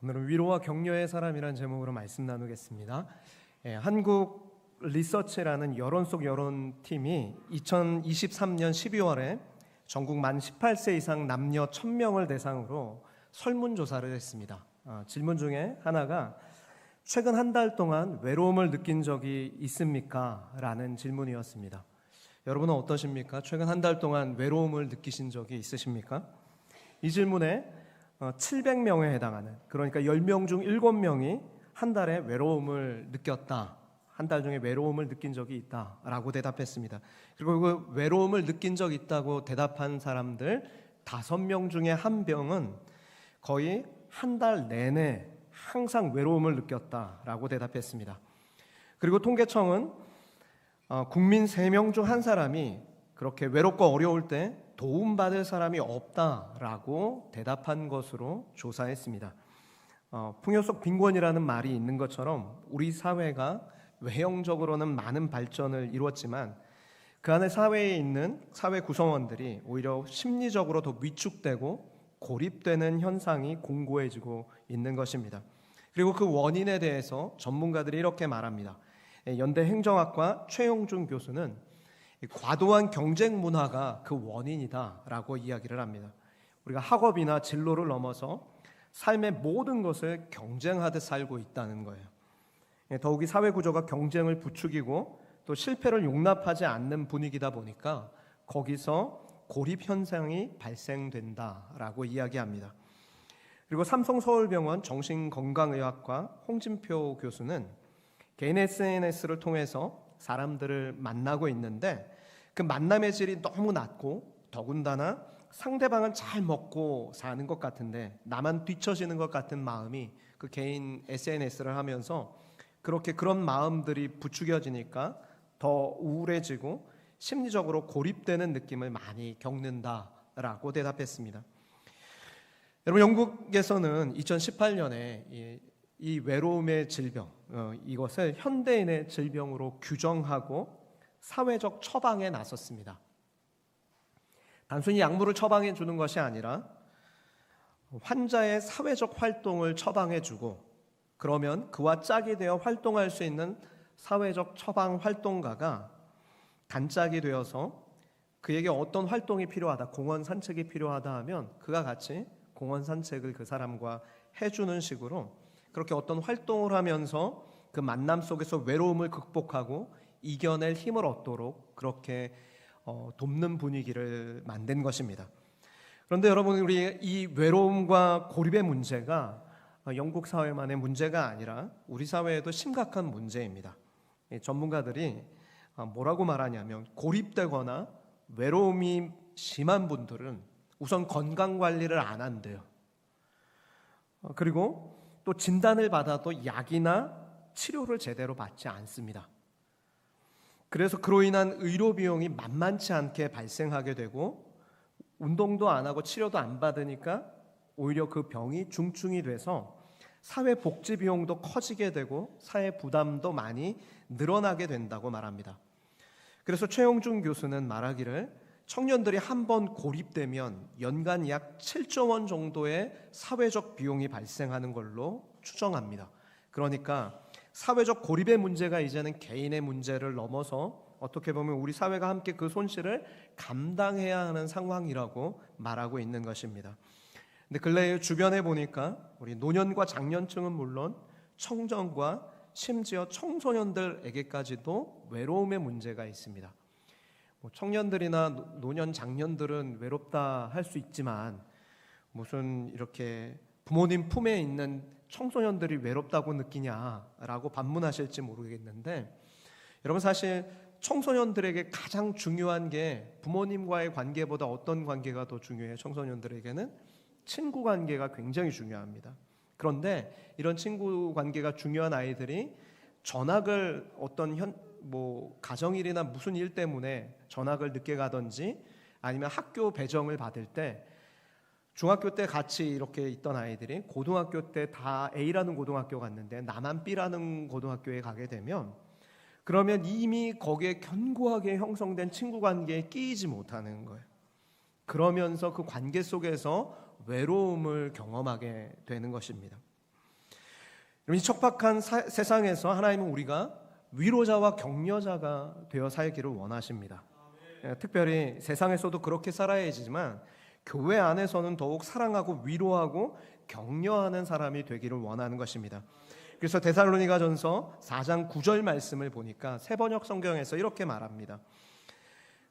오늘은 위로와 격려의 사람이라는 제목으로 말씀 나누겠습니다. 한국 리서치라는 여론 속 여론팀이 2023년 12월에 전국 만 18세 이상 남녀 1000명을 대상으로 설문조사를 했습니다. 질문 중에 하나가 최근 한 달 동안 외로움을 느낀 적이 있습니까? 라는 질문이었습니다. 여러분은 어떠십니까? 최근 한 달 동안 외로움을 느끼신 적이 있으십니까? 이 질문에 700명에 해당하는, 그러니까 10명 중 7명이 한 달에 외로움을 느꼈다, 한 달 중에 외로움을 느낀 적이 있다라고 대답했습니다. 그리고 그 외로움을 느낀 적 있다고 대답한 사람들 5명 중에 1명은 거의 한 달 내내 항상 외로움을 느꼈다라고 대답했습니다. 그리고 통계청은 국민 3명 중 1사람이 그렇게 외롭고 어려울 때 도움받을 사람이 없다라고 대답한 것으로 조사했습니다. 풍요 속 빈곤이라는 말이 있는 것처럼 우리 사회가 외형적으로는 많은 발전을 이루었지만 그 안에 사회에 있는 사회 구성원들이 오히려 심리적으로 더 위축되고 고립되는 현상이 공고해지고 있는 것입니다. 그리고 그 원인에 대해서 전문가들이 이렇게 말합니다. 연대 행정학과 최용준 교수는 과도한 경쟁 문화가 그 원인이다라고 이야기를 합니다. 우리가 학업이나 진로를 넘어서 삶의 모든 것을 경쟁하듯 살고 있다는 거예요. 더욱이 사회 구조가 경쟁을 부추기고 또 실패를 용납하지 않는 분위기다 보니까 거기서 고립 현상이 발생된다라고 이야기합니다. 그리고 삼성서울병원 정신건강의학과 홍진표 교수는 개인 SNS를 통해서 사람들을 만나고 있는데 그 만남의 질이 너무 낮고 더군다나 상대방은 잘 먹고 사는 것 같은데 나만 뒤처지는 것 같은 마음이 그 개인 SNS를 하면서 그런 마음들이 부추겨지니까 더 우울해지고 심리적으로 고립되는 느낌을 많이 겪는다라고 대답했습니다. 여러분, 영국에서는 2018년에 이 외로움의 질병, 이것을 현대인의 질병으로 규정하고 사회적 처방에 나섰습니다. 단순히 약물을 처방해 주는 것이 아니라 환자의 사회적 활동을 처방해 주고 그러면 그와 짝이 되어 활동할 수 있는 사회적 처방 활동가가 단짝이 되어서 그에게 어떤 활동이 필요하다, 공원 산책이 필요하다 하면 그가 같이 공원 산책을 그 사람과 해주는 식으로 그렇게 어떤 활동을 하면서 그 만남 속에서 외로움을 극복하고 이겨낼 힘을 얻도록 그렇게 돕는 분위기를 만든 것입니다. 그런데 여러분, 우리 이 외로움과 고립의 문제가 영국 사회만의 문제가 아니라 우리 사회에도 심각한 문제입니다. 전문가들이 뭐라고 말하냐면 고립되거나 외로움이 심한 분들은 우선 건강관리를 안 한대요. 그리고 또 진단을 받아도 약이나 치료를 제대로 받지 않습니다. 그래서 그로 인한 의료 비용이 만만치 않게 발생하게 되고 운동도 안 하고 치료도 안 받으니까 오히려 그 병이 중증이 돼서 사회복지 비용도 커지게 되고 사회 부담도 많이 늘어나게 된다고 말합니다. 그래서 최용준 교수는 말하기를 청년들이 한 번 고립되면 연간 약 7조 원 정도의 사회적 비용이 발생하는 걸로 추정합니다. 그러니까 사회적 고립의 문제가 이제는 개인의 문제를 넘어서 어떻게 보면 우리 사회가 함께 그 손실을 감당해야 하는 상황이라고 말하고 있는 것입니다. 근데 근래에 주변에 보니까 우리 노년과 장년층은 물론 청년과 심지어 청소년들에게까지도 외로움의 문제가 있습니다. 청년들이나 노년 장년들은 외롭다 할 수 있지만 무슨 이렇게 부모님 품에 있는 청소년들이 외롭다고 느끼냐라고 반문하실지 모르겠는데, 여러분, 사실 청소년들에게 가장 중요한 게 부모님과의 관계보다 어떤 관계가 더 중요해요? 청소년들에게는 친구 관계가 굉장히 중요합니다. 그런데 이런 친구 관계가 중요한 아이들이 전학을 가정일이나 무슨 일 때문에 전학을 늦게 가든지 아니면 학교 배정을 받을 때 중학교 때 같이 이렇게 있던 아이들이 고등학교 때 다 A라는 고등학교 갔는데 나만 B라는 고등학교에 가게 되면 그러면 이미 거기에 견고하게 형성된 친구 관계에 끼이지 못하는 거예요. 그러면서 그 관계 속에서 외로움을 경험하게 되는 것입니다. 이 척박한 세상에서 하나님은 우리가 위로자와 격려자가 되어 살기를 원하십니다. 특별히 세상에서도 그렇게 살아야지만 교회 안에서는 더욱 사랑하고 위로하고 격려하는 사람이 되기를 원하는 것입니다. 그래서 데살로니가전서 4장 9절 말씀을 보니까 새번역 성경에서 이렇게 말합니다.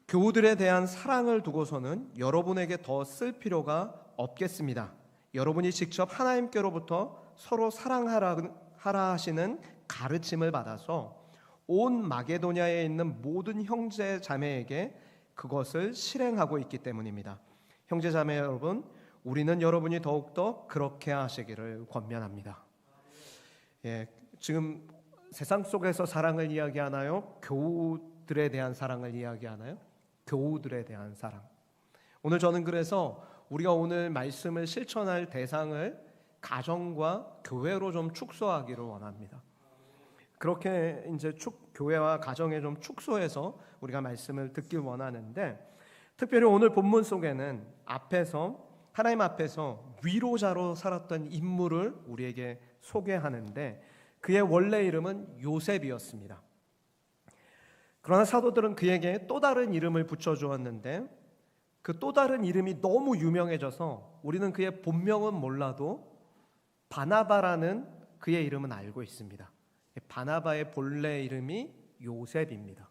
교우들에 대한 사랑을 두고서는 여러분에게 더 쓸 필요가 없겠습니다. 여러분이 직접 하나님께로부터 서로 사랑하라 하시는 가르침을 받아서 온 마게도냐에 있는 모든 형제 자매에게 그것을 실행하고 있기 때문입니다. 형제 자매 여러분, 우리는 여러분이 더욱더 그렇게 하시기를 권면합니다. 지금 세상 속에서 사랑을 이야기하나요? 교우들에 대한 사랑을 이야기하나요? 교우들에 대한 사랑. 오늘 저는 그래서 우리가 오늘 말씀을 실천할 대상을 가정과 교회로 좀 축소하기를 원합니다. 그렇게 이제 교회와 가정에 좀 축소해서 우리가 말씀을 듣길 원하는데, 특별히 오늘 본문 속에는 하나님 앞에서 위로자로 살았던 인물을 우리에게 소개하는데, 그의 원래 이름은 요셉이었습니다. 그러나 사도들은 그에게 또 다른 이름을 붙여주었는데, 그 또 다른 이름이 너무 유명해져서 우리는 그의 본명은 몰라도 바나바라는 그의 이름은 알고 있습니다. 바나바의 본래 이름이 요셉입니다.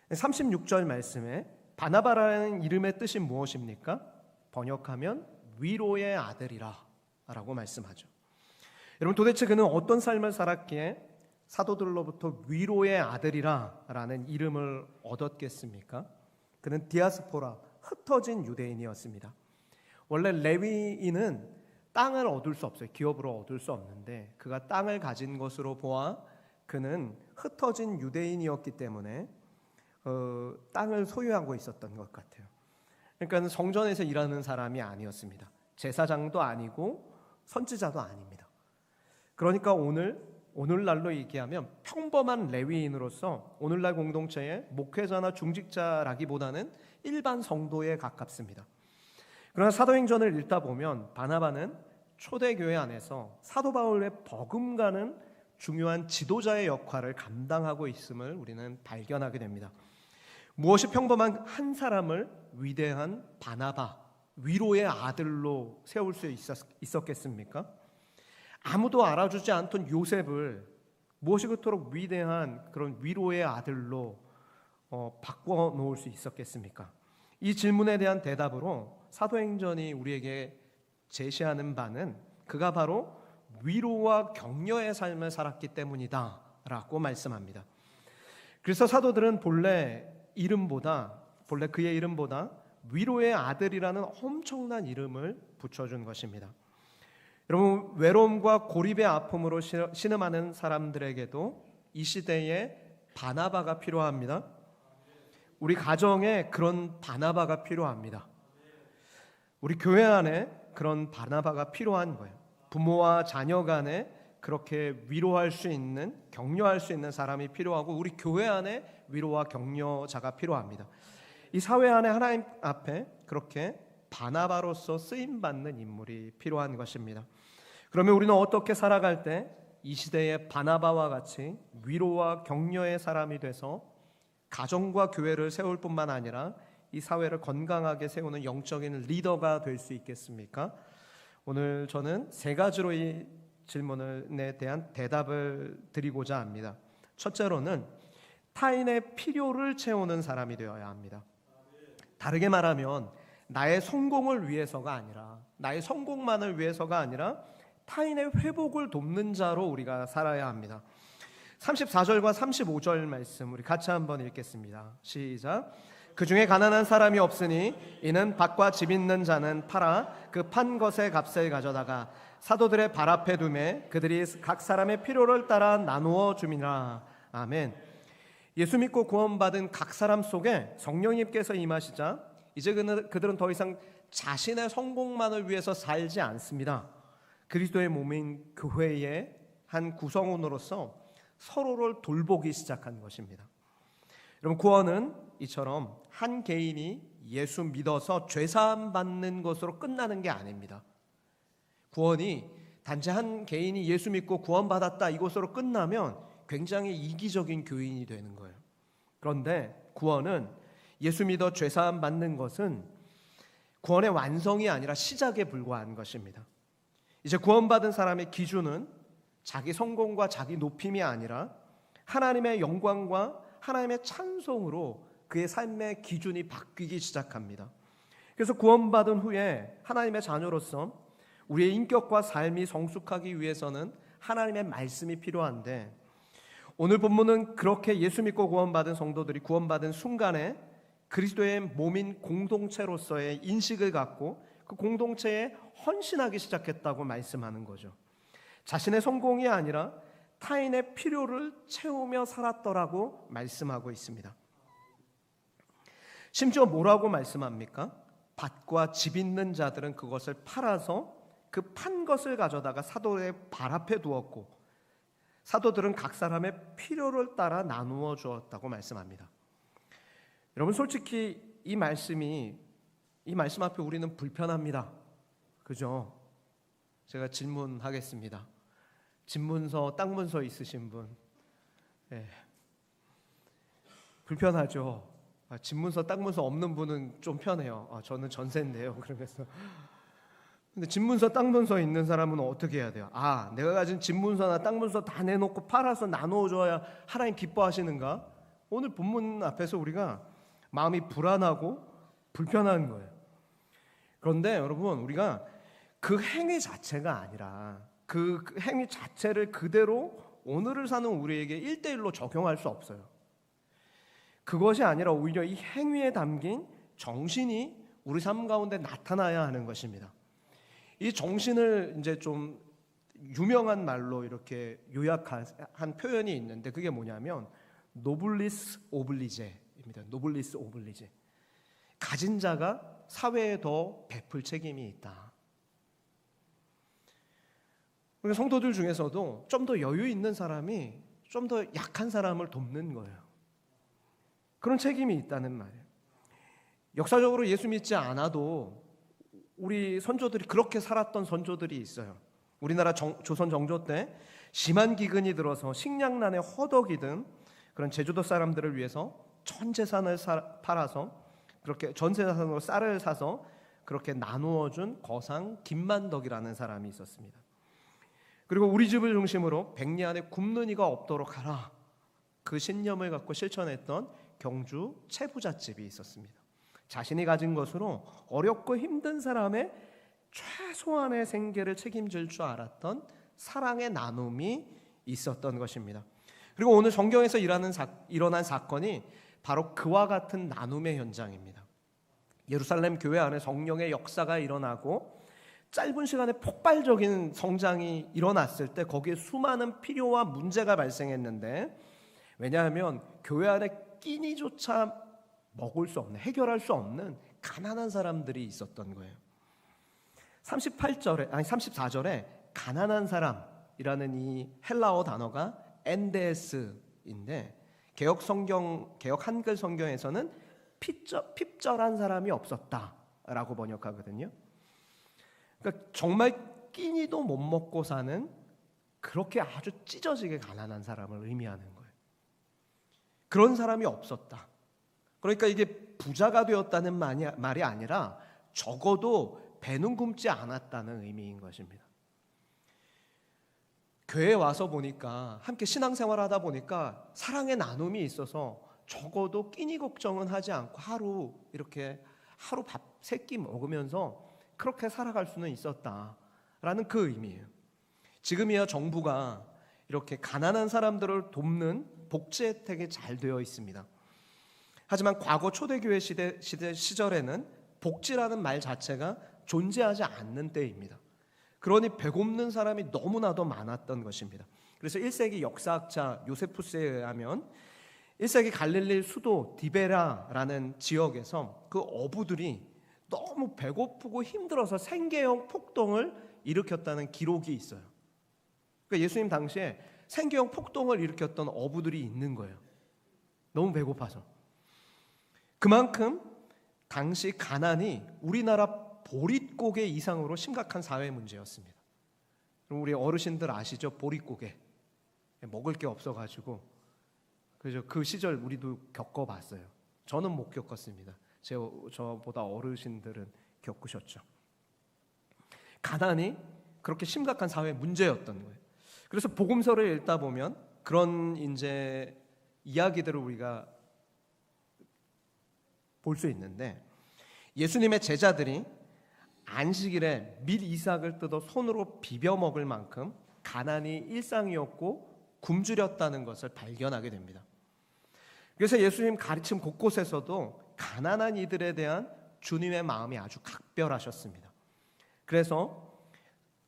36절 말씀에 바나바라는 이름의 뜻이 무엇입니까? 번역하면 위로의 아들이라 라고 말씀하죠. 여러분, 도대체 그는 어떤 삶을 살았기에 사도들로부터 위로의 아들이라 라는 이름을 얻었겠습니까? 그는 디아스포라, 흩어진 유대인이었습니다. 원래 레위인은 땅을 얻을 수 없어요. 기업으로 얻을 수 없는데, 그가 땅을 가진 것으로 보아 그는 흩어진 유대인이었기 때문에 땅을 소유하고 있었던 것 같아요. 그러니까 성전에서 일하는 사람이 아니었습니다. 제사장도 아니고 선지자도 아닙니다. 그러니까 오늘날로 얘기하면 평범한 레위인으로서 오늘날 공동체의 목회자나 중직자라기보다는 일반 성도에 가깝습니다. 그러나 사도행전을 읽다 보면 바나바는 초대교회 안에서 사도 바울의 버금가는 중요한 지도자의 역할을 감당하고 있음을 우리는 발견하게 됩니다. 무엇이 평범한 한 사람을 위대한 바나바, 위로의 아들로 세울 수 있었겠습니까? 아무도 알아주지 않던 요셉을 무엇이 그토록 위대한 그런 위로의 아들로 바꿔놓을 수 있었겠습니까? 이 질문에 대한 대답으로 사도행전이 우리에게 제시하는 바는 그가 바로 위로와 격려의 삶을 살았기 때문이다 라고 말씀합니다. 그래서 사도들은 본래 그의 이름보다 위로의 아들이라는 엄청난 이름을 붙여준 것입니다. 여러분, 외로움과 고립의 아픔으로 신음하는 사람들에게도 이 시대에 바나바가 필요합니다. 우리 가정에 그런 바나바가 필요합니다. 우리 교회 안에 그런 바나바가 필요한 거예요. 부모와 자녀 간에 그렇게 위로할 수 있는, 격려할 수 있는 사람이 필요하고, 우리 교회 안에 위로와 격려자가 필요합니다. 이 사회 안에 하나님 앞에 그렇게 바나바로서 쓰임받는 인물이 필요한 것입니다. 그러면 우리는 어떻게 살아갈 때 이 시대의 바나바와 같이 위로와 격려의 사람이 돼서 가정과 교회를 세울 뿐만 아니라 이 사회를 건강하게 세우는 영적인 리더가 될 수 있겠습니까? 오늘 저는 세 가지로 이 질문에 대한 대답을 드리고자 합니다. 첫째로는 타인의 필요를 채우는 사람이 되어야 합니다. 다르게 말하면 나의 성공을 위해서가 아니라, 나의 성공만을 위해서가 아니라 타인의 회복을 돕는 자로 우리가 살아야 합니다. 34절과 35절 말씀 우리 같이 한번 읽겠습니다. 시작. 그 중에 가난한 사람이 없으니 이는 밭과 집 있는 자는 팔아 그 판 것의 값을 가져다가 사도들의 발 앞에 두매 그들이 각 사람의 필요를 따라 나누어 줌이라. 아멘. 예수 믿고 구원받은 각 사람 속에 성령님께서 임하시자 이제 그들은 더 이상 자신의 성공만을 위해서 살지 않습니다. 그리스도의 몸인 교회의 한 구성원으로서 서로를 돌보기 시작한 것입니다. 여러분, 구원은 이처럼 한 개인이 예수 믿어서 죄사함 받는 것으로 끝나는 게 아닙니다. 구원이 단지 한 개인이 예수 믿고 구원받았다 이것으로 끝나면 굉장히 이기적인 교인이 되는 거예요. 그런데 구원은 예수 믿어 죄사함 받는 것은 구원의 완성이 아니라 시작에 불과한 것입니다. 이제 구원받은 사람의 기준은 자기 성공과 자기 높임이 아니라 하나님의 영광과 하나님의 찬송으로 그의 삶의 기준이 바뀌기 시작합니다. 그래서 구원받은 후에 하나님의 자녀로서 우리의 인격과 삶이 성숙하기 위해서는 하나님의 말씀이 필요한데, 오늘 본문은 그렇게 예수 믿고 구원받은 성도들이 구원받은 순간에 그리스도의 몸인 공동체로서의 인식을 갖고 그 공동체에 헌신하기 시작했다고 말씀하는 거죠. 자신의 성공이 아니라 타인의 필요를 채우며 살았더라고 말씀하고 있습니다. 심지어 뭐라고 말씀합니까? 밭과 집 있는 자들은 그것을 팔아서 그 판 것을 가져다가 사도의 발 앞에 두었고 사도들은 각 사람의 필요를 따라 나누어 주었다고 말씀합니다. 여러분, 솔직히 이 말씀 앞에 우리는 불편합니다. 그죠? 제가 질문하겠습니다. 집문서, 땅문서 있으신 분, 불편하죠? 집문서, 땅문서 없는 분은 좀 편해요. 저는 전세인데요. 그러면서. 근데 집문서, 땅문서 있는 사람은 어떻게 해야 돼요? 내가 가진 집문서나 땅문서 다 내놓고 팔아서 나누어줘야 하나님 기뻐하시는가? 오늘 본문 앞에서 우리가 마음이 불안하고 불편한 거예요. 그런데 여러분, 우리가 그 행위 자체가 아니라 그 행위 자체를 그대로 오늘을 사는 우리에게 1대1로 적용할 수 없어요. 그것이 아니라 오히려 이 행위에 담긴 정신이 우리 삶 가운데 나타나야 하는 것입니다. 이 정신을 이제 좀 유명한 말로 이렇게 요약한 표현이 있는데, 그게 뭐냐면 노블리스 오블리제입니다. 노블리스 오블리제. 가진 자가 사회에 더 베풀 책임이 있다. 우리 성도들 중에서도 좀 더 여유 있는 사람이 좀 더 약한 사람을 돕는 거예요. 그런 책임이 있다는 말이에요. 역사적으로 예수 믿지 않아도 우리 선조들이 그렇게 살았던 선조들이 있어요. 우리나라 조선 정조 때 심한 기근이 들어서 식량난에 허덕이던 그런 제주도 사람들을 위해서 전 재산을 팔아서 그렇게 전 재산으로 쌀을 사서 그렇게 나누어 준 거상 김만덕이라는 사람이 있었습니다. 그리고 우리 집을 중심으로 백리 안에 굶는 이가 없도록 하라, 그 신념을 갖고 실천했던 경주 채부잣집이 있었습니다. 자신이 가진 것으로 어렵고 힘든 사람의 최소한의 생계를 책임질 줄 알았던 사랑의 나눔이 있었던 것입니다. 그리고 오늘 성경에서 일어난 사건이 바로 그와 같은 나눔의 현장입니다. 예루살렘 교회 안에 성령의 역사가 일어나고 짧은 시간에 폭발적인 성장이 일어났을 때 거기에 수많은 필요와 문제가 발생했는데, 왜냐하면 교회 안에 끼니조차 먹을 수 없는, 해결할 수 없는 가난한 사람들이 있었던 거예요. 34절에 가난한 사람이라는 이 헬라어 단어가 엔데스인데, 개역 한글 성경에서는 핍절한 사람이 없었다라고 번역하거든요. 그러니까 정말 끼니도 못 먹고 사는, 그렇게 아주 찢어지게 가난한 사람을 의미하는 거예요. 그런 사람이 없었다. 그러니까 이게 부자가 되었다는 말이 아니라 적어도 배는 굶지 않았다는 의미인 것입니다. 교회에 와서 보니까, 함께 신앙생활하다 보니까 사랑의 나눔이 있어서 적어도 끼니 걱정은 하지 않고 하루 밥 3끼 먹으면서 그렇게 살아갈 수는 있었다라는 그 의미예요. 지금이야 정부가 이렇게 가난한 사람들을 돕는 복지 혜택이 잘 되어 있습니다. 하지만 과거 초대교회 시절에는 복지라는 말 자체가 존재하지 않는 때입니다. 그러니 배고픈 사람이 너무나도 많았던 것입니다. 그래서 1세기 역사학자 요세푸스에 의하면 1세기 갈릴리 수도 디베라라는 지역에서 그 어부들이 너무 배고프고 힘들어서 생계형 폭동을 일으켰다는 기록이 있어요. 그러니까 예수님 당시에 생계형 폭동을 일으켰던 어부들이 있는 거예요. 너무 배고파서. 그만큼 당시 가난이 우리나라 보릿고개 이상으로 심각한 사회 문제였습니다. 우리 어르신들 아시죠? 보릿고개. 먹을 게 없어가지고. 그죠? 그 시절 우리도 겪어봤어요. 저는 못 겪었습니다. 저보다 어르신들은 겪으셨죠. 가난이 그렇게 심각한 사회 문제였던 거예요. 그래서 복음서를 읽다 보면 그런 이제 이야기들을 우리가 볼 수 있는데, 예수님의 제자들이 안식일에 밀 이삭을 뜯어 손으로 비벼 먹을 만큼 가난이 일상이었고 굶주렸다는 것을 발견하게 됩니다. 그래서 예수님 가르침 곳곳에서도 가난한 이들에 대한 주님의 마음이 아주 각별하셨습니다. 그래서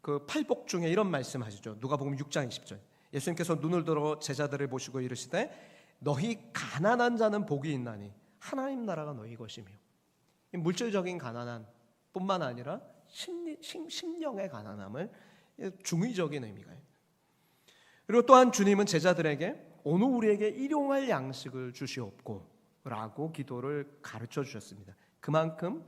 그 팔복 중에 이런 말씀하시죠. 누가복음 6장 20절. 예수님께서 눈을 들어 제자들을 보시고 이르시되 너희 가난한 자는 복이 있나니 하나님 나라가 너희 것이며. 물질적인 가난한 뿐만 아니라 심령의 가난함을 중의적인 의미가 있어요. 그리고 또한 주님은 제자들에게 오늘 우리에게 일용할 양식을 주시옵고 라고 기도를 가르쳐 주셨습니다. 그만큼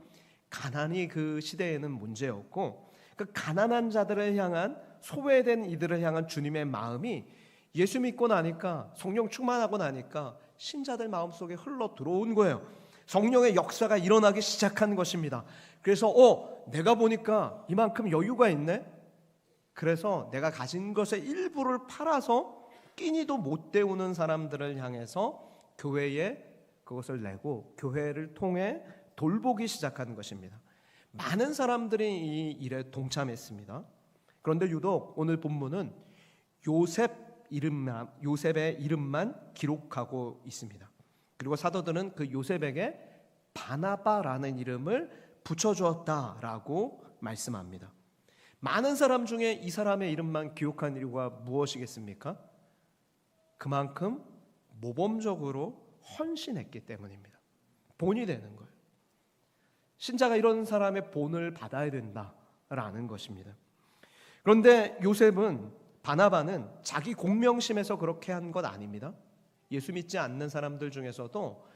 가난이 그 시대에는 문제였고, 그 가난한 자들을 향한, 소외된 이들을 향한 주님의 마음이 예수 믿고 나니까, 성령 충만하고 나니까 신자들 마음속에 흘러 들어온 거예요. 성령의 역사가 일어나기 시작한 것입니다. 그래서 내가 보니까 이만큼 여유가 있네. 그래서 내가 가진 것의 일부를 팔아서 끼니도 못 때우는 사람들을 향해서 교회에 그것을 내고 교회를 통해 돌보기 시작한 것입니다. 많은 사람들이 이 일에 동참했습니다. 그런데 유독 오늘 본문은 요셉의 이름만 기록하고 있습니다. 그리고 사도들은 그 요셉에게 바나바라는 이름을 붙여주었다라고 말씀합니다. 많은 사람 중에 이 사람의 이름만 기억한 이유가 무엇이겠습니까? 그만큼 모범적으로 헌신했기 때문입니다. 본이 되는 거예요. 신자가 이런 사람의 본을 받아야 된다라는 것입니다. 그런데 바나바는 자기 공명심에서 그렇게 한 것 아닙니다. 예수 믿지 않는 사람들 중에서도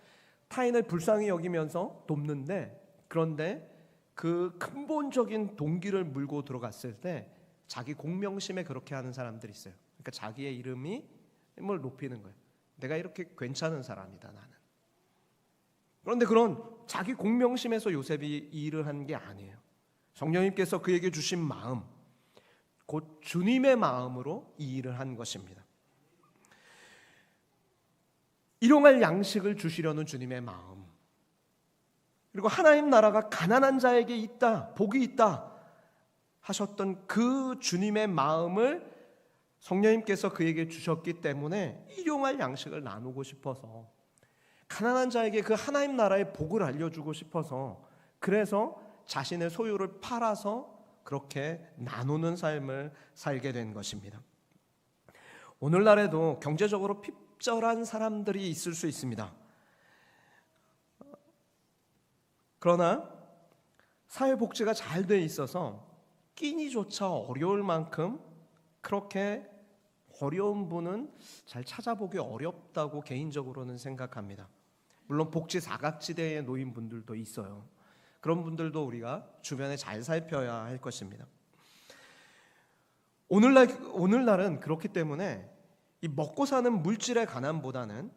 타인을 불쌍히 여기면서 돕는데, 그런데 그 근본적인 동기를 물고 들어갔을 때 자기 공명심에 그렇게 하는 사람들이 있어요. 그러니까 자기의 이름을 높이는 거예요. 내가 이렇게 괜찮은 사람이다 나는. 그런데 그런 자기 공명심에서 요셉이 이 일을 한 게 아니에요. 성령님께서 그에게 주신 마음, 곧 주님의 마음으로 이 일을 한 것입니다. 일용할 양식을 주시려는 주님의 마음, 그리고 하나님 나라가 가난한 자에게 있다, 복이 있다 하셨던 그 주님의 마음을 성령님께서 그에게 주셨기 때문에 일용할 양식을 나누고 싶어서, 가난한 자에게 그 하나님 나라의 복을 알려주고 싶어서, 그래서 자신의 소유를 팔아서 그렇게 나누는 삶을 살게 된 것입니다. 오늘날에도 경제적으로 핍절한 사람들이 있을 수 있습니다. 그러나 사회복지가 잘 돼 있어서 끼니조차 어려울 만큼 그렇게 어려운 분은 잘 찾아보기 어렵다고 개인적으로는 생각합니다. 물론 복지 사각지대에 놓인 분들도 있어요. 그런 분들도 우리가 주변에 잘 살펴야 할 것입니다. 오늘날은 그렇기 때문에 이 먹고 사는 물질의 가난보다는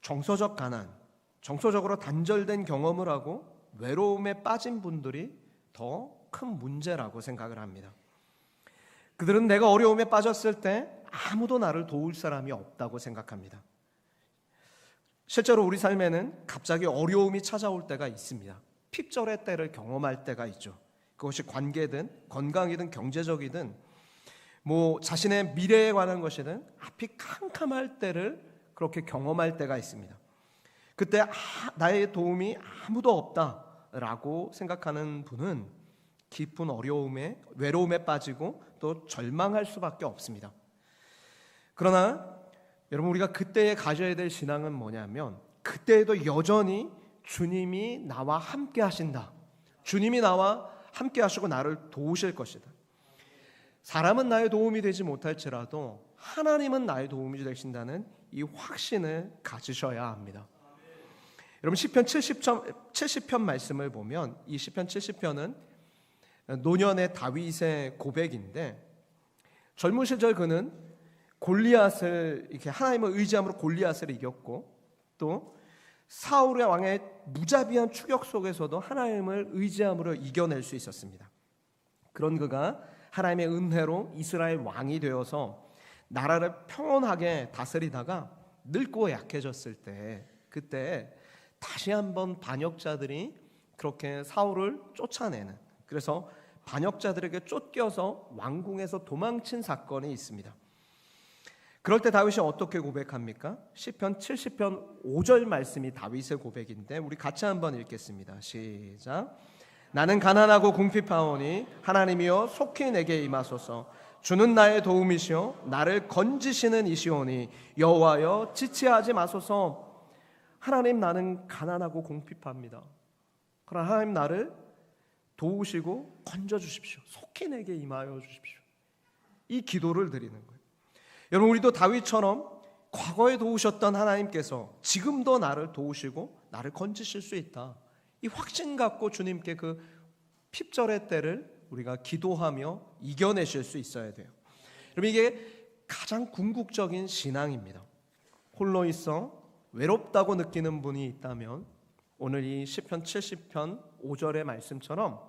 정서적 가난, 정서적으로 단절된 경험을 하고 외로움에 빠진 분들이 더 큰 문제라고 생각을 합니다. 그들은 내가 어려움에 빠졌을 때 아무도 나를 도울 사람이 없다고 생각합니다. 실제로 우리 삶에는 갑자기 어려움이 찾아올 때가 있습니다. 핍절의 때를 경험할 때가 있죠. 그것이 관계든 건강이든 경제적이든 자신의 미래에 관한 것이든 앞이 캄캄할 때를 그렇게 경험할 때가 있습니다. 그때 나의 도움이 아무도 없다라고 생각하는 분은 깊은 어려움에, 외로움에 빠지고 또 절망할 수밖에 없습니다. 그러나 여러분, 우리가 그때에 가져야 될 신앙은 뭐냐면, 그때에도 여전히 주님이 나와 함께 하신다, 주님이 나와 함께 하시고 나를 도우실 것이다. 사람은 나의 도움이 되지 못할지라도 하나님은 나의 도움이 되신다는 이 확신을 가지셔야 합니다. 여러분, 시편 70편 말씀을 보면 이 시편 70편은 노년의 다윗의 고백인데, 젊은 시절 그는 골리앗을 이렇게 하나님을 의지함으로 골리앗을 이겼고, 또 사울의 왕의 무자비한 추격 속에서도 하나님을 의지함으로 이겨낼 수 있었습니다. 그런 그가 하나님의 은혜로 이스라엘 왕이 되어서 나라를 평온하게 다스리다가 늙고 약해졌을 때, 그때 다시 한번 반역자들이 그렇게 사울을 쫓아내는, 그래서 반역자들에게 쫓겨서 왕궁에서 도망친 사건이 있습니다. 그럴 때 다윗이 어떻게 고백합니까? 시편 70편 5절 말씀이 다윗의 고백인데 우리 같이 한번 읽겠습니다. 시작. 나는 가난하고 궁핍하오니 하나님이여 속히 내게 임하소서. 주는 나의 도움이시오 나를 건지시는 이시오니 여호와여 지체하지 마소서. 하나님, 나는 가난하고 궁핍합니다. 그러나 하나님 나를 도우시고 건져주십시오. 속히 내게 임하여 주십시오. 이 기도를 드리는 거예요. 여러분, 우리도 다윗처럼 과거에 도우셨던 하나님께서 지금도 나를 도우시고 나를 건지실 수 있다, 이 확신 갖고 주님께 그 핍절의 때를 우리가 기도하며 이겨내실 수 있어야 돼요. 여러분, 이게 가장 궁극적인 신앙입니다. 홀로 있어 외롭다고 느끼는 분이 있다면 오늘 이 시편 70편 5절의 말씀처럼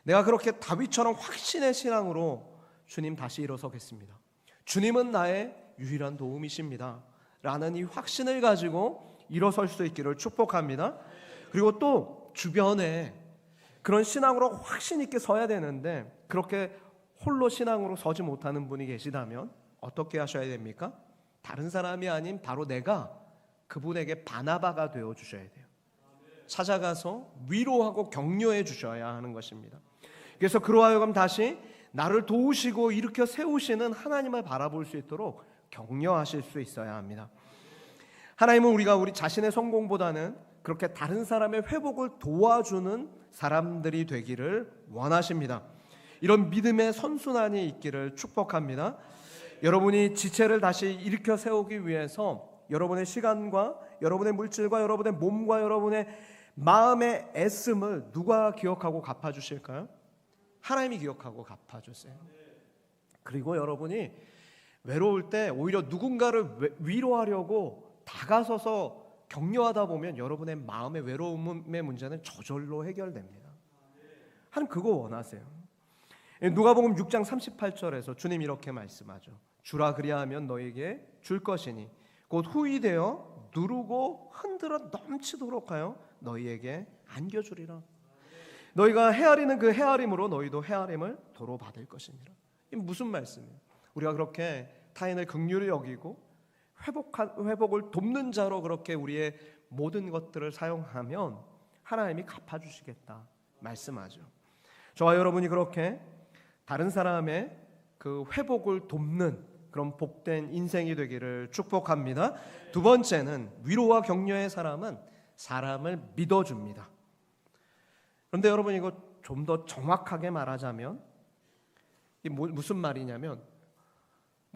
내가 그렇게 다윗처럼 확신의 신앙으로 주님 다시 일어서겠습니다, 주님은 나의 유일한 도움이십니다 라는 이 확신을 가지고 일어설 수 있기를 축복합니다. 그리고 또 주변에 그런 신앙으로 확신 있게 서야 되는데 그렇게 홀로 신앙으로 서지 못하는 분이 계시다면 어떻게 하셔야 됩니까? 다른 사람이 아닌 바로 내가 그분에게 바나바가 되어 주셔야 돼요. 찾아가서 위로하고 격려해 주셔야 하는 것입니다. 그래서 그러하여금 다시 나를 도우시고 일으켜 세우시는 하나님을 바라볼 수 있도록 격려하실 수 있어야 합니다. 하나님은 우리가 우리 자신의 성공보다는 그렇게 다른 사람의 회복을 도와주는 사람들이 되기를 원하십니다. 이런 믿음의 선순환이 있기를 축복합니다. 여러분이 지체를 다시 일으켜 세우기 위해서 여러분의 시간과 여러분의 물질과 여러분의 몸과 여러분의 마음의 애씀을 누가 기억하고 갚아주실까요? 하나님이 기억하고 갚아주세요. 그리고 여러분이 외로울 때 오히려 누군가를 위로하려고 다가서서 격려하다 보면 여러분의 마음의 외로움의 문제는 저절로 해결됩니다. 하나님 그거 원하세요. 누가복음 6장 38절에서 주님 이렇게 말씀하죠. 주라 그리하면 너에게 줄 것이니 곧 후히 되어 누르고 흔들어 넘치도록 하여 너희에게 안겨주리라. 너희가 헤아리는 그 헤아림으로 너희도 헤아림을 도로 받을 것이니라. 이 무슨 말씀이에요? 우리가 그렇게 타인을 긍휼히 여기고 회복을 돕는 자로 그렇게 우리의 모든 것들을 사용하면 하나님이 갚아주시겠다 말씀하죠. 저와 여러분이 그렇게 다른 사람의 그 회복을 돕는 그런 복된 인생이 되기를 축복합니다. 두 번째는 위로와 격려의 사람은 사람을 믿어줍니다. 그런데 여러분, 이거 좀 더 정확하게 말하자면 이게 무슨 말이냐면,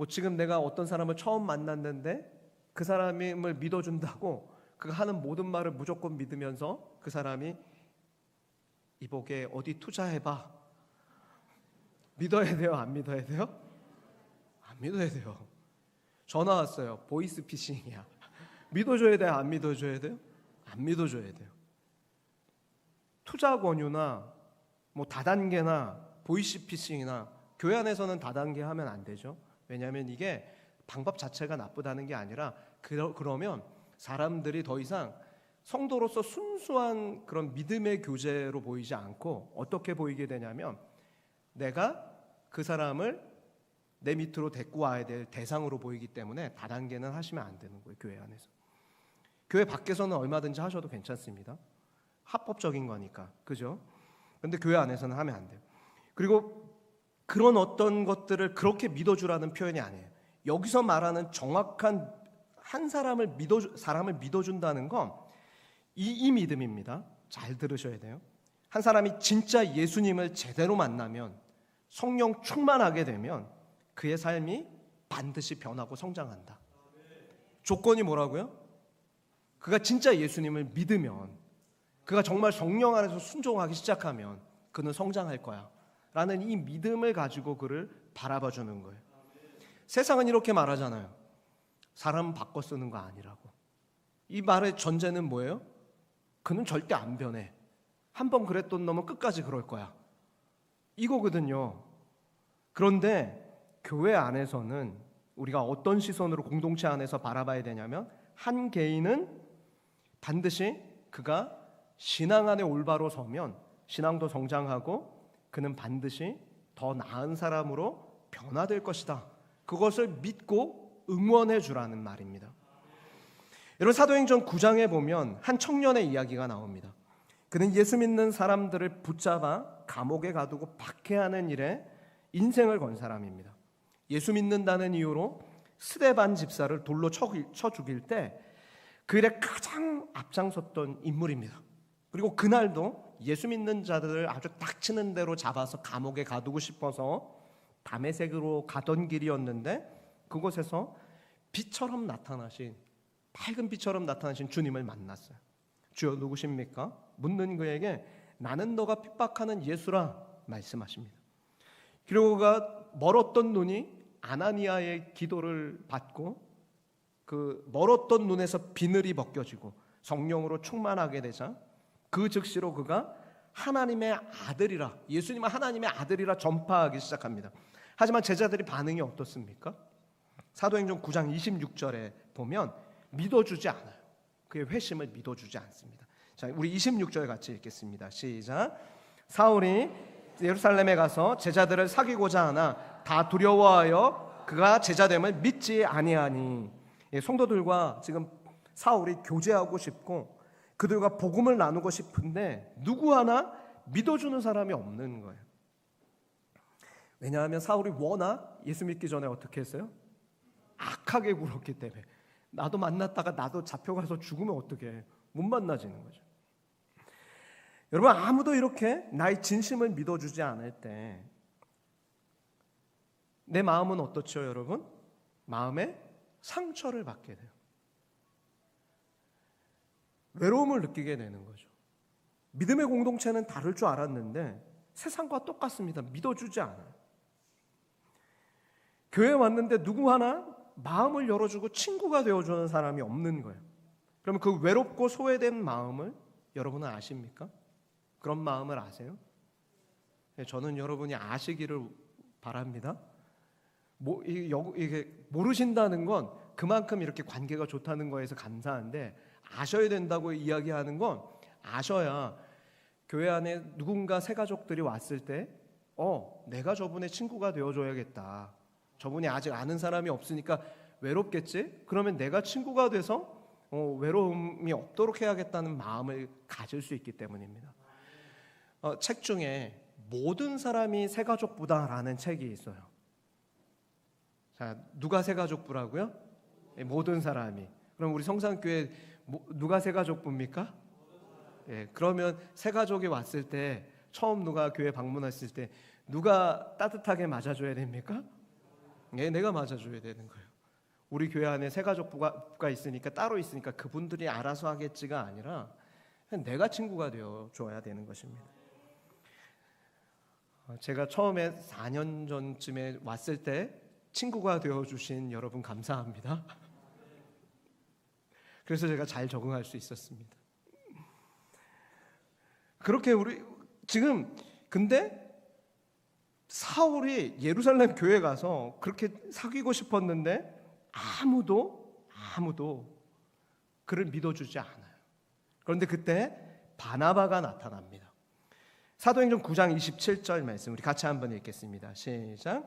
지금 내가 어떤 사람을 처음 만났는데 그 사람을 믿어준다고 그가 하는 모든 말을 무조건 믿으면서 그 사람이 이복에 어디 투자해봐, 믿어야 돼요? 안 믿어야 돼요? 안 믿어야 돼요. 전화 왔어요. 보이스피싱이야. 믿어줘야 돼요? 안 믿어줘야 돼요? 안 믿어줘야 돼요. 투자 권유나 다단계나 보이스피싱이나 교회 안에서는 다단계 하면 안 되죠. 왜냐하면 이게 방법 자체가 나쁘다는 게 아니라 그러면 사람들이 더 이상 성도로서 순수한 그런 믿음의 교제로 보이지 않고 어떻게 보이게 되냐면 내가 그 사람을 내 밑으로 데리고 와야 될 대상으로 보이기 때문에 다단계는 하시면 안 되는 거예요. 교회 안에서. 교회 밖에서는 얼마든지 하셔도 괜찮습니다. 합법적인 거니까. 그죠? 그런데 교회 안에서는 하면 안 돼요. 그리고 그런 어떤 것들을 그렇게 믿어주라는 표현이 아니에요. 여기서 말하는 정확한 한 사람을 믿어준다는 건 이 믿음입니다. 잘 들으셔야 돼요. 한 사람이 진짜 예수님을 제대로 만나면, 성령 충만하게 되면 그의 삶이 반드시 변하고 성장한다. 조건이 뭐라고요? 그가 진짜 예수님을 믿으면, 그가 정말 성령 안에서 순종하기 시작하면 그는 성장할 거야 라는 이 믿음을 가지고 그를 바라봐 주는 거예요. 세상은 이렇게 말하잖아요. 사람 바꿔 쓰는 거 아니라고. 이 말의 전제는 뭐예요? 그는 절대 안 변해. 한번 그랬던 놈은 끝까지 그럴 거야. 이거거든요. 그런데 교회 안에서는 우리가 어떤 시선으로 공동체 안에서 바라봐야 되냐면, 한 개인은 반드시 그가 신앙 안에 올바로 서면 신앙도 성장하고 그는 반드시 더 나은 사람으로 변화될 것이다. 그것을 믿고 응원해 주라는 말입니다. 여러분, 사도행전 9장에 보면 한 청년의 이야기가 나옵니다. 그는 예수 믿는 사람들을 붙잡아 감옥에 가두고 박해하는 일에 인생을 건 사람입니다. 예수 믿는다는 이유로 스데반 집사를 돌로 쳐 죽일 때 그 일에 가장 앞장섰던 인물입니다. 그리고 그날도 예수 믿는 자들을 아주 닥치는 대로 잡아서 감옥에 가두고 싶어서 다메섹으로 가던 길이었는데, 그곳에서 빛처럼 나타나신, 밝은 빛처럼 나타나신 주님을 만났어요. 주여 누구십니까? 묻는 그에게 나는 너가 핍박하는 예수라 말씀하십니다. 그리고 그가 멀었던 눈이 아나니아의 기도를 받고 그 멀었던 눈에서 비늘이 벗겨지고 성령으로 충만하게 되자 그 즉시로 그가 하나님의 아들이라, 예수님은 하나님의 아들이라 전파하기 시작합니다. 하지만 제자들이 반응이 어떻습니까? 사도행전 9장 26절에 보면 믿어주지 않아요. 그의 회심을 믿어주지 않습니다. 자, 우리 26절 같이 읽겠습니다. 시작. 사울이 예루살렘에 가서 제자들을 사귀고자 하나 다 두려워하여 그가 제자됨을 믿지 아니하니. 성도들과 지금 사울이 교제하고 싶고 그들과 복음을 나누고 싶은데 누구 하나 믿어주는 사람이 없는 거예요. 왜냐하면 사울이 워낙 예수 믿기 전에 어떻게 했어요? 악하게 굴었기 때문에. 나도 만났다가 나도 잡혀가서 죽으면 어떡해. 못 만나지는 거죠. 여러분, 아무도 이렇게 나의 진심을 믿어주지 않을 때 내 마음은 어떻죠, 여러분? 마음에 상처를 받게 돼요. 외로움을 느끼게 되는 거죠. 믿음의 공동체는 다를 줄 알았는데 세상과 똑같습니다. 믿어주지 않아요. 교회에 왔는데 누구 하나 마음을 열어주고 친구가 되어주는 사람이 없는 거예요. 그러면 그 외롭고 소외된 마음을 여러분은 아십니까? 그런 마음을 아세요? 저는 여러분이 아시기를 바랍니다. 이게 모르신다는 건 그만큼 이렇게 관계가 좋다는 거에서 감사한데, 아셔야 된다고 이야기하는 건 아셔야 교회 안에 누군가 새 가족들이 왔을 때 내가 저분의 친구가 되어줘야겠다. 저분이 아직 아는 사람이 없으니까 외롭겠지? 그러면 내가 친구가 돼서 외로움이 없도록 해야겠다는 마음을 가질 수 있기 때문입니다. 책 중에 모든 사람이 새 가족부다라는 책이 있어요. 자, 누가 새 가족부라고요? 모든 사람이. 그럼 우리 성산교회 누가 새 가족부입니까? 그러면 새 가족이 왔을 때, 처음 누가 교회 방문했을 때 누가 따뜻하게 맞아줘야 됩니까? 내가 맞아줘야 되는 거예요. 우리 교회 안에 새 가족부가 있으니까, 따로 있으니까 그분들이 알아서 하겠지가 아니라 그냥 내가 친구가 되어줘야 되는 것입니다. 제가 처음에 4년 전쯤에 왔을 때 친구가 되어주신 여러분 감사합니다. 그래서 제가 잘 적응할 수 있었습니다. 그렇게 우리 지금, 근데 사울이 예루살렘 교회 가서 그렇게 사귀고 싶었는데 아무도 그를 믿어주지 않아요. 그런데 그때 바나바가 나타납니다. 사도행전 9장 27절 말씀 우리 같이 한번 읽겠습니다. 시작.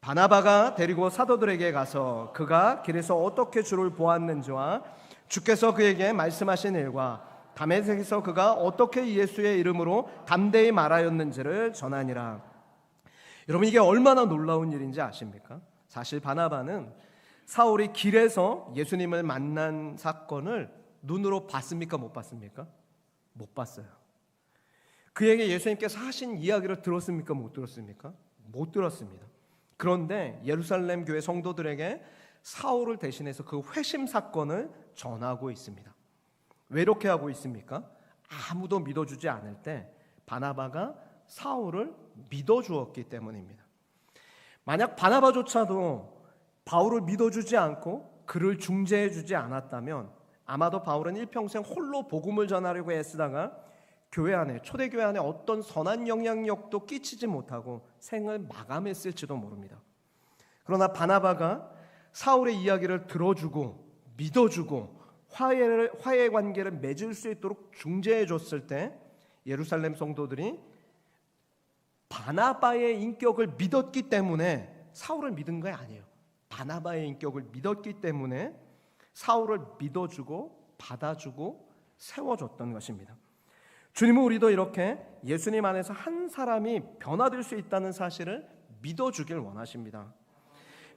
바나바가 데리고 사도들에게 가서 그가 길에서 어떻게 주를 보았는지와 주께서 그에게 말씀하신 일과 다메섹에서 그가 어떻게 예수의 이름으로 담대히 말하였는지를 전하니라. 여러분, 이게 얼마나 놀라운 일인지 아십니까? 사실 바나바는 사울이 길에서 예수님을 만난 사건을 눈으로 봤습니까? 못 봤습니까? 못 봤어요. 그에게 예수님께서 하신 이야기를 들었습니까? 못 들었습니까? 못 들었습니다. 그런데 예루살렘 교회 성도들에게 사울을 대신해서 그 회심 사건을 전하고 있습니다. 왜 이렇게 하고 있습니까? 아무도 믿어주지 않을 때 바나바가 사울을 믿어주었기 때문입니다. 만약 바나바조차도 바울을 믿어주지 않고 그를 중재해주지 않았다면 아마도 바울은 일평생 홀로 복음을 전하려고 애쓰다가 교회 안에, 초대교회 안에 어떤 선한 영향력도 끼치지 못하고 생을 마감했을지도 모릅니다. 그러나 바나바가 사울의 이야기를 들어주고 믿어주고 화해 관계를 맺을 수 있도록 중재해줬을 때 예루살렘 성도들이 바나바의 인격을 믿었기 때문에 사울을 믿은 게 아니에요. 바나바의 인격을 믿었기 때문에 사울을 믿어주고 받아주고 세워줬던 것입니다. 주님은 우리도 이렇게 예수님 안에서 한 사람이 변화될 수 있다는 사실을 믿어주길 원하십니다.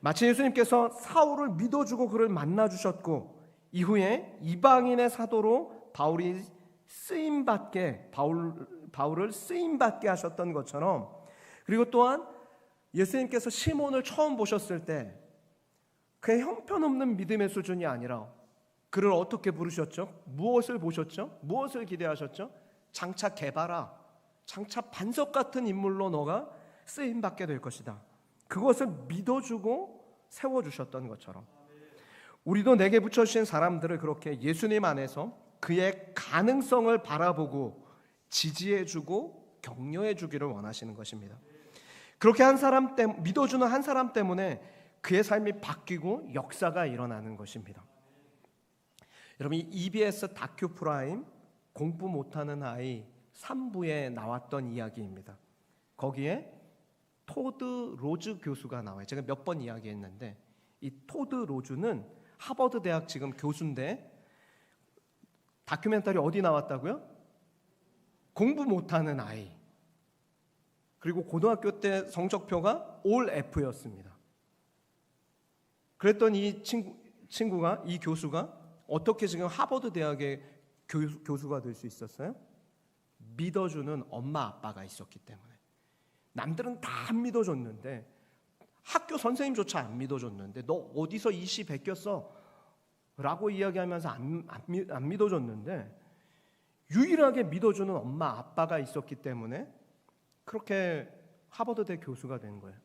마치 예수님께서 사울을 믿어주고 그를 만나주셨고 이후에 이방인의 사도로 바울을 쓰임받게 하셨던 것처럼, 그리고 또한 예수님께서 시몬을 처음 보셨을 때 그의 형편없는 믿음의 수준이 아니라 그를 어떻게 부르셨죠? 무엇을 보셨죠? 무엇을 기대하셨죠? 장차 개바라, 장차 반석 같은 인물로 너가 쓰임받게 될 것이다. 그것을 믿어주고 세워주셨던 것처럼 우리도 내게 붙여주신 사람들을 그렇게 예수님 안에서 그의 가능성을 바라보고 지지해주고 격려해주기를 원하시는 것입니다. 그렇게 믿어주는 한 사람 때문에 그의 삶이 바뀌고 역사가 일어나는 것입니다. 여러분, 이 EBS 다큐 프라임 공부 못하는 아이 3부에 나왔던 이야기입니다. 거기에 토드 로즈 교수가 나와요. 제가 몇 번 이야기했는데 이 토드 로즈는 하버드 대학 지금 교수인데 다큐멘터리 어디 나왔다고요? 공부 못하는 아이. 그리고 고등학교 때 성적표가 올 F였습니다. 그랬던 이 친구가, 이 교수가 어떻게 지금 하버드 대학의 교수가 될 수 있었어요? 믿어주는 엄마 아빠가 있었기 때문에. 남들은 다 안 믿어줬는데, 학교 선생님조차 안 믿어줬는데, 너 어디서 이 시 베꼈어? 라고 이야기하면서 안 믿어줬는데 유일하게 믿어주는 엄마 아빠가 있었기 때문에 그렇게 하버드대 교수가 된 거예요.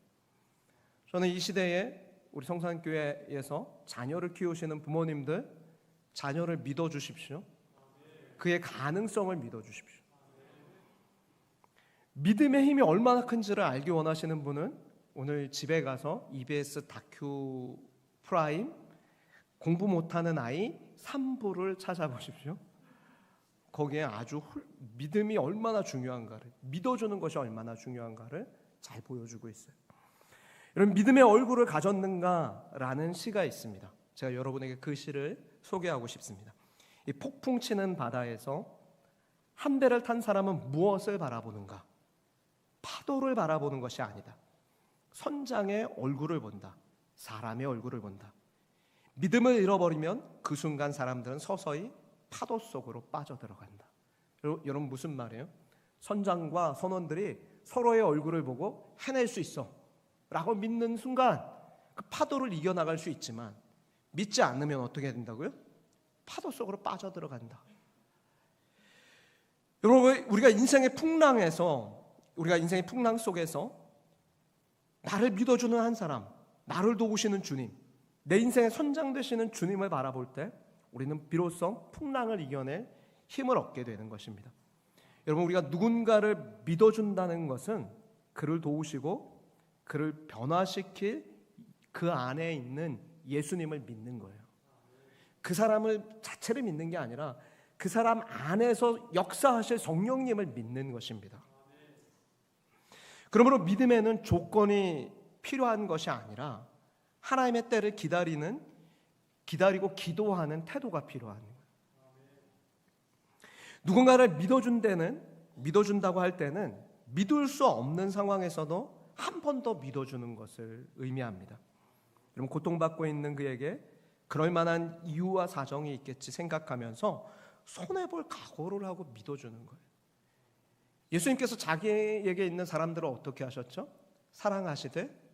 저는 이 시대에 우리 성산교회에서 자녀를 키우시는 부모님들, 자녀를 믿어주십시오. 그의 가능성을 믿어주십시오. 믿음의 힘이 얼마나 큰지를 알기 원하시는 분은 오늘 집에 가서 EBS 다큐 프라임 공부 못하는 아이 3부를 찾아보십시오. 거기에 아주 믿음이 얼마나 중요한가를, 믿어주는 것이 얼마나 중요한가를 잘 보여주고 있어요. 여러분, 믿음의 얼굴을 가졌는가라는 시가 있습니다. 제가 여러분에게 그 시를 소개하고 싶습니다. 이 폭풍 치는 바다에서 한 배를 탄 사람은 무엇을 바라보는가? 파도를 바라보는 것이 아니다. 선장의 얼굴을 본다. 사람의 얼굴을 본다. 믿음을 잃어버리면 그 순간 사람들은 서서히 파도 속으로 빠져들어간다. 여러분, 무슨 말이에요? 선장과 선원들이 서로의 얼굴을 보고 해낼 수 있어 라고 믿는 순간 그 파도를 이겨나갈 수 있지만 믿지 않으면 어떻게 된다고요? 파도 속으로 빠져들어간다. 여러분, 우리가 인생의 풍랑 속에서 나를 믿어주는 한 사람, 나를 도우시는 주님, 내 인생의 선장 되시는 주님을 바라볼 때 우리는 비로소 풍랑을 이겨낼 힘을 얻게 되는 것입니다. 여러분, 우리가 누군가를 믿어준다는 것은 그를 도우시고 그를 변화시킬 그 안에 있는 예수님을 믿는 거예요. 그 사람을 자체를 믿는 게 아니라 그 사람 안에서 역사하실 성령님을 믿는 것입니다. 그러므로 믿음에는 조건이 필요한 것이 아니라 하나님의 때를 기다리고 기도하는 태도가 필요한 거예요. 누군가를 믿어준다고 할 때는 믿을 수 없는 상황에서도 한 번 더 믿어주는 것을 의미합니다. 여러분, 고통받고 있는 그에게 그럴 만한 이유와 사정이 있겠지 생각하면서 손해볼 각오를 하고 믿어주는 거예요. 예수님께서 자기에게 있는 사람들을 어떻게 하셨죠? 사랑하시되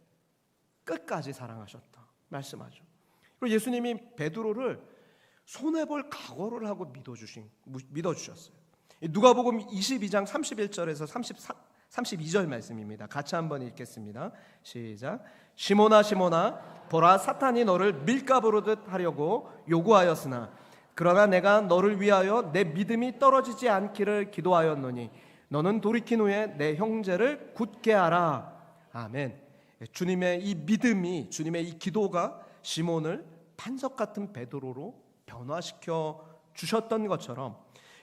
끝까지 사랑하셨다 말씀하죠. 그리고 예수님이 베드로를 손해볼 각오를 하고 믿어주셨어요. 누가복음 22장 31절에서 32절 말씀입니다. 같이 한번 읽겠습니다. 시작. 시몬아 시몬아 보라 사탄이 너를 밀가부르듯 하려고 요구하였으나 그러나 내가 너를 위하여 내 믿음이 떨어지지 않기를 기도하였노니 너는 돌이킨 후에 내 형제를 굳게 하라. 아멘. 주님의 이 믿음이, 주님의 이 기도가 시몬을 반석 같은 베드로로 변화시켜 주셨던 것처럼,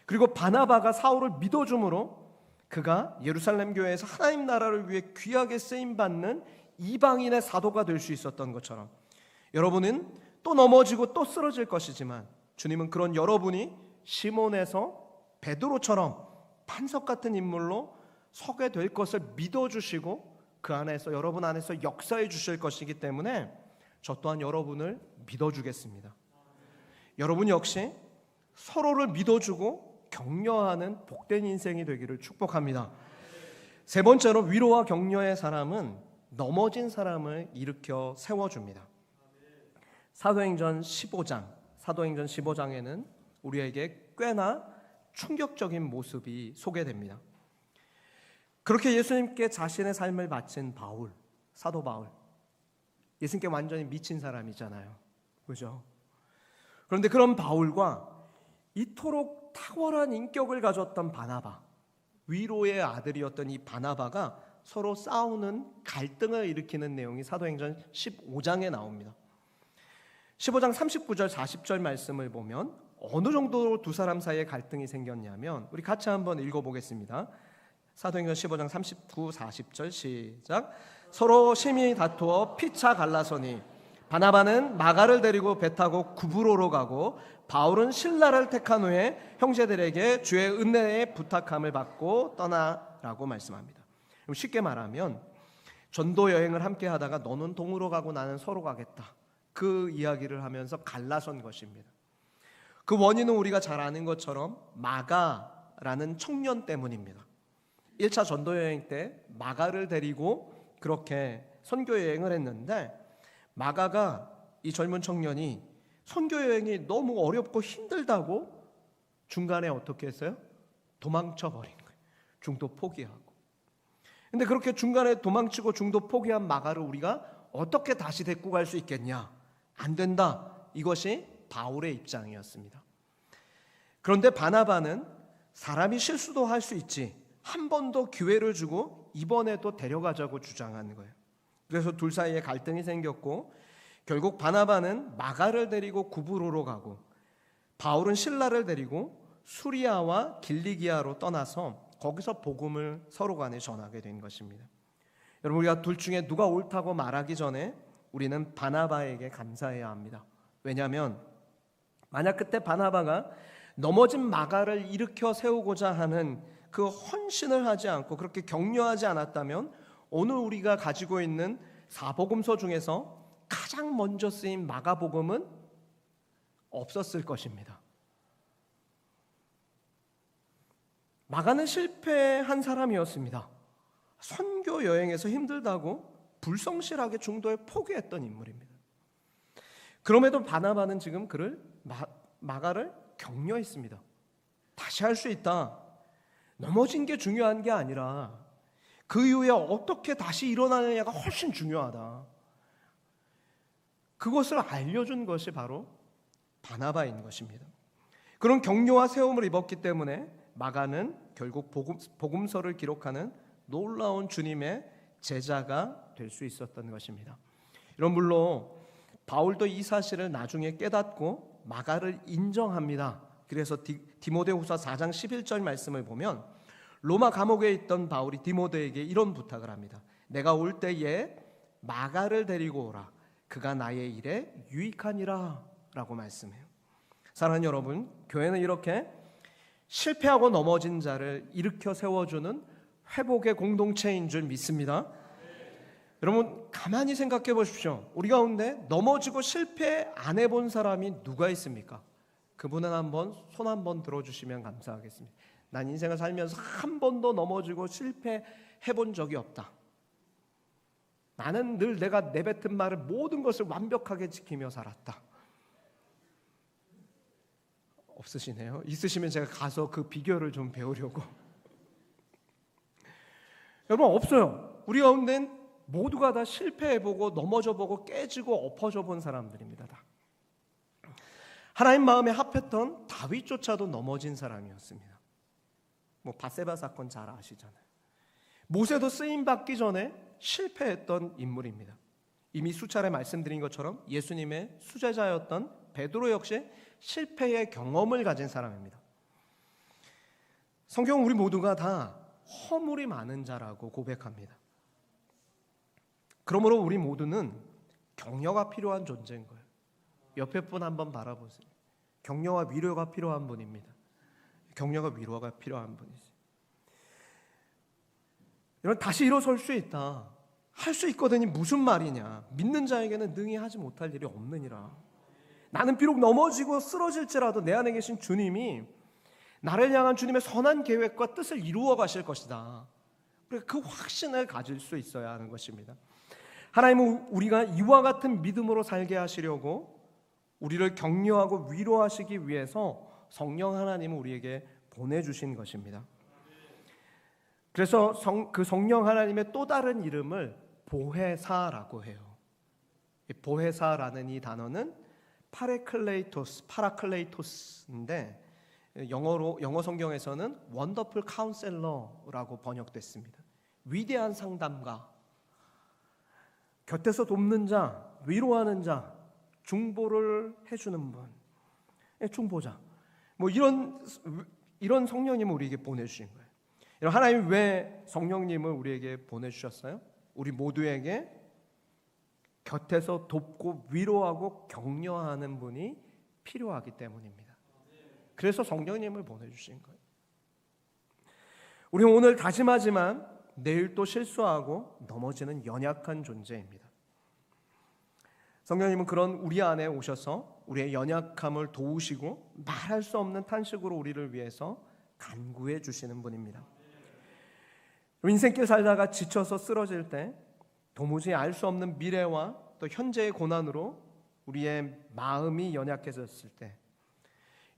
그리고 바나바가 사울을 믿어줌으로 그가 예루살렘 교회에서 하나님 나라를 위해 귀하게 쓰임받는 이방인의 사도가 될 수 있었던 것처럼, 여러분은 또 넘어지고 또 쓰러질 것이지만 주님은 그런 여러분이 시몬에서 베드로처럼 반석 같은 인물로 서게 될 것을 믿어주시고 그 안에서, 여러분 안에서 역사해 주실 것이기 때문에 저 또한 여러분을 믿어주겠습니다. 여러분 역시 서로를 믿어주고 격려하는 복된 인생이 되기를 축복합니다. 세 번째로, 위로와 격려의 사람은 넘어진 사람을 일으켜 세워줍니다. 사도행전 15장에는 우리에게 꽤나 충격적인 모습이 소개됩니다. 그렇게 예수님께 자신의 삶을 바친 바울, 사도 바울, 예수님께 완전히 미친 사람이잖아요. 그죠? 그런데 그런 바울과 이토록 탁월한 인격을 가졌던 바나바, 위로의 아들이었던 이 바나바가 서로 싸우는 갈등을 일으키는 내용이 사도행전 15장에 나옵니다. 15장 39절 40절 말씀을 보면 어느 정도로 두 사람 사이에 갈등이 생겼냐면, 우리 같이 한번 읽어보겠습니다. 사도행전 15장 39, 40절 시작. 서로 심히 다투어 피차 갈라서니 바나바는 마가를 데리고 배 타고 구브로로 가고 바울은 실라를 택한 후에 형제들에게 주의 은혜에 부탁함을 받고 떠나라고 말씀합니다. 그럼 쉽게 말하면 전도 여행을 함께 하다가 너는 동으로 가고 나는 서로 가겠다, 그 이야기를 하면서 갈라선 것입니다. 그 원인은 우리가 잘 아는 것처럼 마가라는 청년 때문입니다. 1차 전도 여행 때 마가를 데리고 그렇게 선교 여행을 했는데, 마가가, 이 젊은 청년이 선교 여행이 너무 어렵고 힘들다고 중간에 어떻게 했어요? 도망쳐 버린 거예요. 중도 포기하고. 근데 그렇게 중간에 도망치고 중도 포기한 마가를 우리가 어떻게 다시 데리고 갈 수 있겠냐? 안 된다. 이것이 바울의 입장이었습니다. 그런데 바나바는 사람이 실수도 할 수 있지, 한 번 더 기회를 주고 이번에도 데려가자고 주장하는 거예요. 그래서 둘 사이에 갈등이 생겼고, 결국 바나바는 마가를 데리고 구브로로 가고 바울은 실라를 데리고 수리아와 길리기아로 떠나서 거기서 복음을 서로 간에 전하게 된 것입니다. 여러분, 우리가 둘 중에 누가 옳다고 말하기 전에 우리는 바나바에게 감사해야 합니다. 왜냐하면 만약 그때 바나바가 넘어진 마가를 일으켜 세우고자 하는 그 헌신을 하지 않고 그렇게 격려하지 않았다면 오늘 우리가 가지고 있는 사복음서 중에서 가장 먼저 쓰인 마가복음은 없었을 것입니다. 마가는 실패한 사람이었습니다. 선교 여행에서 힘들다고 불성실하게 중도에 포기했던 인물입니다. 그럼에도 바나바는 지금 그를 마가를 격려했습니다. 다시 할 수 있다. 넘어진 게 중요한 게 아니라 그 이후에 어떻게 다시 일어나느냐가 훨씬 중요하다. 그것을 알려준 것이 바로 바나바인 것입니다. 그런 격려와 세움을 입었기 때문에 마가는 결국 복음서를 기록하는 놀라운 주님의 제자가 될 수 있었던 것입니다. 이런 물론 바울도 이 사실을 나중에 깨닫고 마가를 인정합니다. 그래서 디모데후서 4장 11절 말씀을 보면 로마 감옥에 있던 바울이 디모데에게 이런 부탁을 합니다. 내가 올 때에 마가를 데리고 오라. 그가 나의 일에 유익하니라 라고 말씀해요. 사랑하는 여러분, 교회는 이렇게 실패하고 넘어진 자를 일으켜 세워주는 회복의 공동체인 줄 믿습니다. 여러분, 가만히 생각해 보십시오. 우리 가운데 넘어지고 실패 안 해본 사람이 누가 있습니까? 그분은 손 한번 들어주시면 감사하겠습니다. 난 인생을 살면서 한 번도 넘어지고 실패해 본 적이 없다. 나는 늘 내가 내뱉은 말을 모든 것을 완벽하게 지키며 살았다. 없으시네요. 있으시면 제가 가서 그 비결을 좀 배우려고. 여러분, 없어요. 우리 가운데는 모두가 다 실패해보고 넘어져보고 깨지고 엎어져 본 사람들입니다. 다. 하나님 마음에 합했던 다윗조차도 넘어진 사람이었습니다. 밧세바 사건 잘 아시잖아요. 모세도 쓰임받기 전에 실패했던 인물입니다. 이미 수차례 말씀드린 것처럼 예수님의 수제자였던 베드로 역시 실패의 경험을 가진 사람입니다. 성경은 우리 모두가 다 허물이 많은 자라고 고백합니다. 그러므로 우리 모두는 격려가 필요한 존재인 거예요. 옆에 분 한번 바라보세요. 격려와 위로가 필요한 분입니다. 격려가 위로가 필요한 분이지. 여러분, 다시 일어설 수 있다, 할 수 있거든이 무슨 말이냐? 믿는 자에게는 능히 하지 못할 일이 없느니라. 나는 비록 넘어지고 쓰러질지라도 내 안에 계신 주님이 나를 향한 주님의 선한 계획과 뜻을 이루어 가실 것이다. 그 확신을 가질 수 있어야 하는 것입니다. 하나님은 우리가 이와 같은 믿음으로 살게 하시려고 우리를 격려하고 위로하시기 위해서 성령 하나님을 우리에게 보내주신 것입니다. 그래서 그 성령 하나님의 또 다른 이름을 보혜사라고 해요. 보혜사라는 이 단어는 파라클레이토스인데 영어 성경에서는 원더풀 카운셀러라고 번역됐습니다. 위대한 상담가, 곁에서 돕는 자, 위로하는 자, 중보를 해주는 분, 중보자. 이런 성령님을 우리에게 보내주신 거예요. 하나님 왜 성령님을 우리에게 보내주셨어요? 우리 모두에게 곁에서 돕고 위로하고 격려하는 분이 필요하기 때문입니다. 그래서 성령님을 보내주신 거예요. 우리는 오늘 다짐하지만 내일 또 실수하고 넘어지는 연약한 존재입니다. 성령님은 그런 우리 안에 오셔서 우리의 연약함을 도우시고 말할 수 없는 탄식으로 우리를 위해서 간구해 주시는 분입니다. 인생길 살다가 지쳐서 쓰러질 때 도무지 알 수 없는 미래와 또 현재의 고난으로 우리의 마음이 연약해졌을 때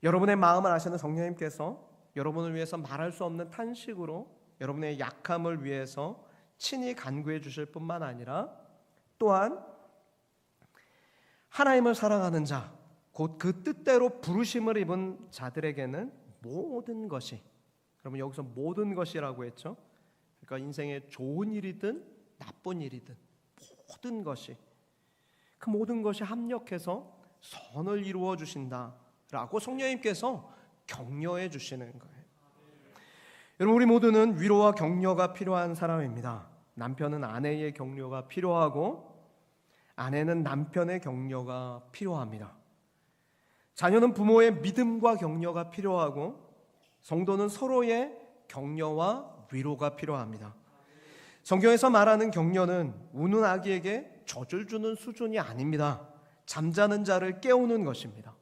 여러분의 마음을 아시는 성령님께서 여러분을 위해서 말할 수 없는 탄식으로 여러분의 약함을 위해서 친히 간구해 주실 뿐만 아니라 또한 하나님을 사랑하는 자, 곧 그 뜻대로 부르심을 입은 자들에게는 모든 것이, 여러분 여기서 모든 것이라고 했죠. 그러니까 인생의 좋은 일이든 나쁜 일이든 모든 것이, 그 모든 것이 합력해서 선을 이루어 주신다라고 성령님께서 격려해 주시는 거예요. 여러분, 우리 모두는 위로와 격려가 필요한 사람입니다. 남편은 아내의 격려가 필요하고 아내는 남편의 격려가 필요합니다. 자녀는 부모의 믿음과 격려가 필요하고 성도는 서로의 격려와 위로가 필요합니다. 성경에서 말하는 격려는 우는 아기에게 젖을 주는 수준이 아닙니다. 잠자는 자를 깨우는 것입니다.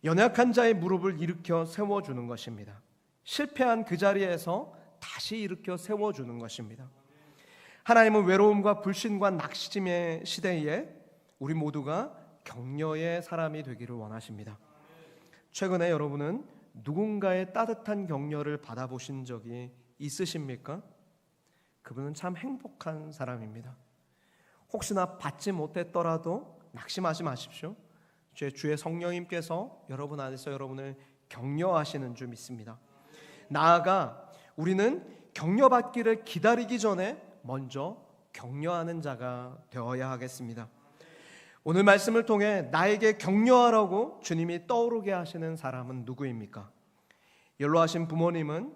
연약한 자의 무릎을 일으켜 세워주는 것입니다. 실패한 그 자리에서 다시 일으켜 세워주는 것입니다. 하나님은 외로움과 불신과 낙심의 시대에 우리 모두가 격려의 사람이 되기를 원하십니다. 최근에 여러분은 누군가의 따뜻한 격려를 받아보신 적이 있으십니까? 그분은 참 행복한 사람입니다. 혹시나 받지 못했더라도 낙심하지 마십시오. 주의 성령님께서 여러분 안에서 여러분을 격려하시는 줄 믿습니다. 나아가 우리는 격려받기를 기다리기 전에 먼저 격려하는 자가 되어야 하겠습니다. 오늘 말씀을 통해 나에게 격려하라고 주님이 떠오르게 하시는 사람은 누구입니까? 연로하신 부모님은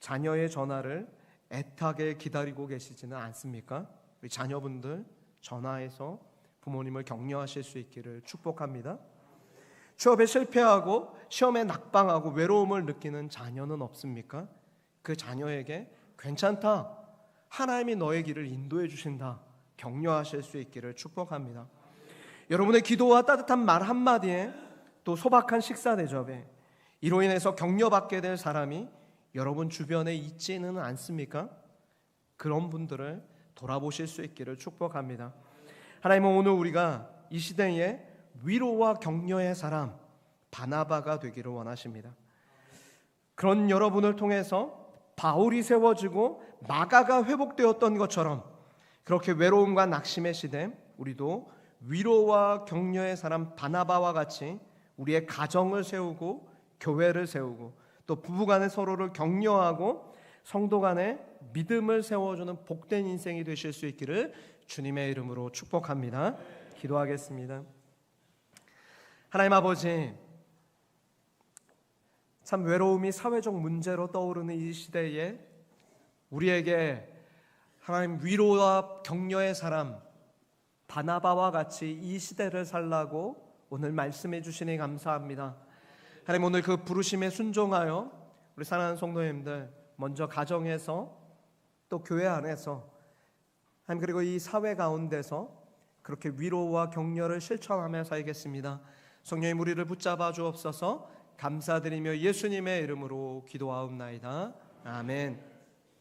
자녀의 전화를 애타게 기다리고 계시지는 않습니까? 우리 자녀분들 전화해서 부모님을 격려하실 수 있기를 축복합니다. 취업에 실패하고 시험에 낙방하고 외로움을 느끼는 자녀는 없습니까? 그 자녀에게 괜찮다, 하나님이 너의 길을 인도해 주신다, 격려하실 수 있기를 축복합니다. 여러분의 기도와 따뜻한 말 한마디에 또 소박한 식사 대접에 이로 인해서 격려받게 될 사람이 여러분 주변에 있지는 않습니까? 그런 분들을 돌아보실 수 있기를 축복합니다. 하나님은 오늘 우리가 이 시대에 위로와 격려의 사람 바나바가 되기를 원하십니다. 그런 여러분을 통해서 바울이 세워지고 마가가 회복되었던 것처럼 그렇게 외로움과 낙심의 시대 우리도 위로와 격려의 사람 바나바와 같이 우리의 가정을 세우고 교회를 세우고 또 부부간에 서로를 격려하고 성도 간에 믿음을 세워주는 복된 인생이 되실 수 있기를 주님의 이름으로 축복합니다. 기도하겠습니다. 하나님 아버지, 참 외로움이 사회적 문제로 떠오르는 이 시대에 우리에게 하나님 위로와 격려의 사람 바나바와 같이 이 시대를 살라고 오늘 말씀해 주시니 감사합니다. 하나님, 오늘 그 부르심에 순종하여 우리 사랑하는 성도님들 먼저 가정에서 또 교회 안에서 하나님 그리고 이 사회 가운데서 그렇게 위로와 격려를 실천하며 살겠습니다. 성령님 우리를 붙잡아 주옵소서. 감사드리며 예수님의 이름으로 기도하옵나이다. 아멘.